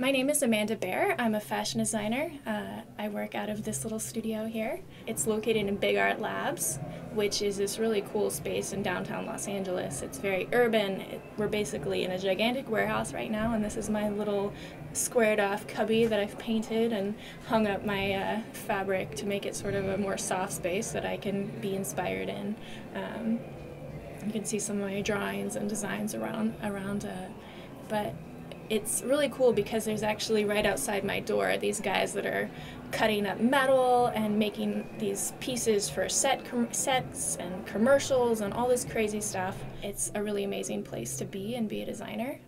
My name is Amanda Bear. I'm a fashion designer. I work out of this little studio here. It's located in Big Art Labs, which is this really cool space in downtown Los Angeles. It's very urban. We're basically in a gigantic warehouse right now, and this is my little squared off cubby that I've painted and hung up my fabric to make it sort of a more soft space that I can be inspired in. You can see some of my drawings and designs around but it's really cool because there's actually right outside my door these guys that are cutting up metal and making these pieces for sets and commercials and all this crazy stuff. It's a really amazing place to be and be a designer.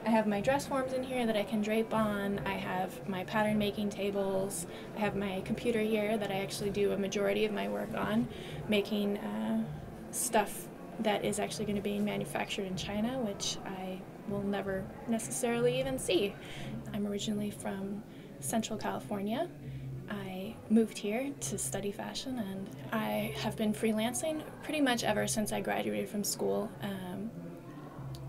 I have my dress forms in here that I can drape on. I have my pattern making tables. I have my computer here that I actually do a majority of my work on, making stuff that is actually going to be manufactured in China, which I will never necessarily even see. I'm originally from Central California. I moved here to study fashion, and I have been freelancing pretty much ever since I graduated from school.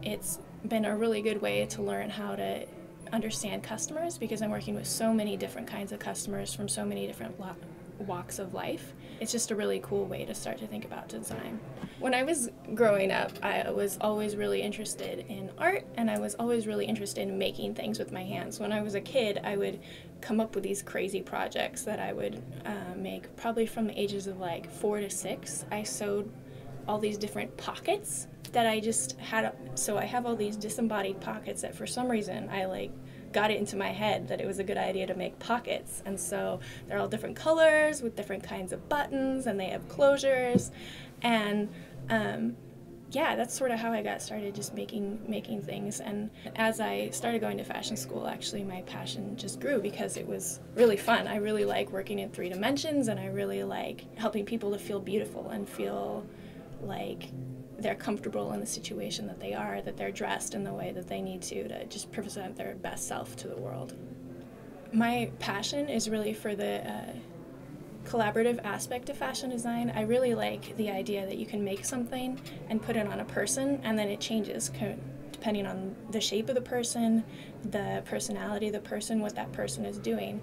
It's been a really good way to learn how to understand customers because I'm working with so many different kinds of customers from so many different walks of life. It's just a really cool way to start to think about design. When I was growing up, I was always really interested in art, and I was always really interested in making things with my hands. When I was a kid, I would come up with these crazy projects that I would make probably from the ages of like 4 to 6. I sewed all these different pockets that I just had, so I have all these disembodied pockets that for some reason I got it into my head that it was a good idea to make pockets. And so they're all different colors with different kinds of buttons, and they have closures. And yeah, that's sort of how I got started, just making things. And as I started going to fashion school, actually my passion just grew because it was really fun. I really like working in 3 dimensions, and I really like helping people to feel beautiful and feel like they're comfortable in the situation that they are, that they're dressed in the way that they need to just present their best self to the world. My passion is really for the collaborative aspect of fashion design. I really like the idea that you can make something and put it on a person, and then it changes depending on the shape of the person, the personality of the person, what that person is doing.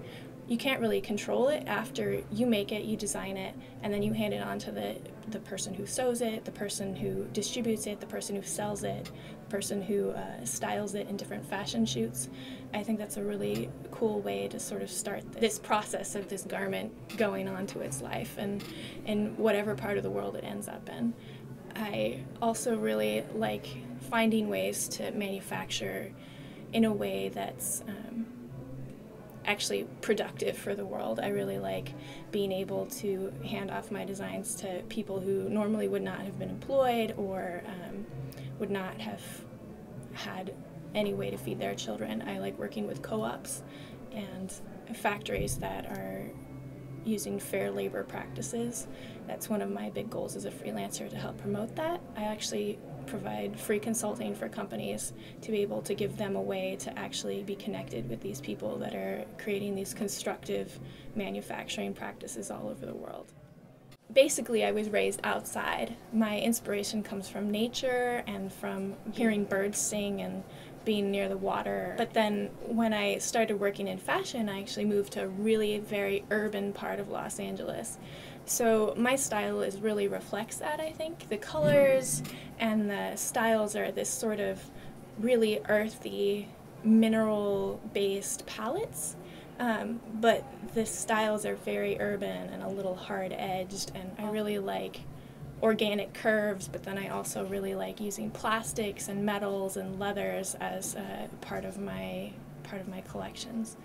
You can't really control it. After you make it, you design it, and then you hand it on to the person who sews it, the person who distributes it, the person who sells it, the person who styles it in different fashion shoots. I think that's a really cool way to sort of start this process of this garment going on to its life and in whatever part of the world it ends up in. I also really like finding ways to manufacture in a way that's actually productive for the world. I really like being able to hand off my designs to people who normally would not have been employed or would not have had any way to feed their children. I like working with co-ops and factories that are using fair labor practices. That's one of my big goals as a freelancer, to help promote that. I actually provide free consulting for companies to be able to give them a way to actually be connected with these people that are creating these constructive manufacturing practices all over the world. Basically, I was raised outside. My inspiration comes from nature and from hearing birds sing and being near the water. But then when I started working in fashion, I actually moved to a really very urban part of Los Angeles. So my style really reflects that, I think. The colors and the styles are this sort of really earthy, mineral-based palettes. But the styles are very urban and a little hard-edged, and I really like organic curves, but then I also really like using plastics and metals and leathers as part of my collections.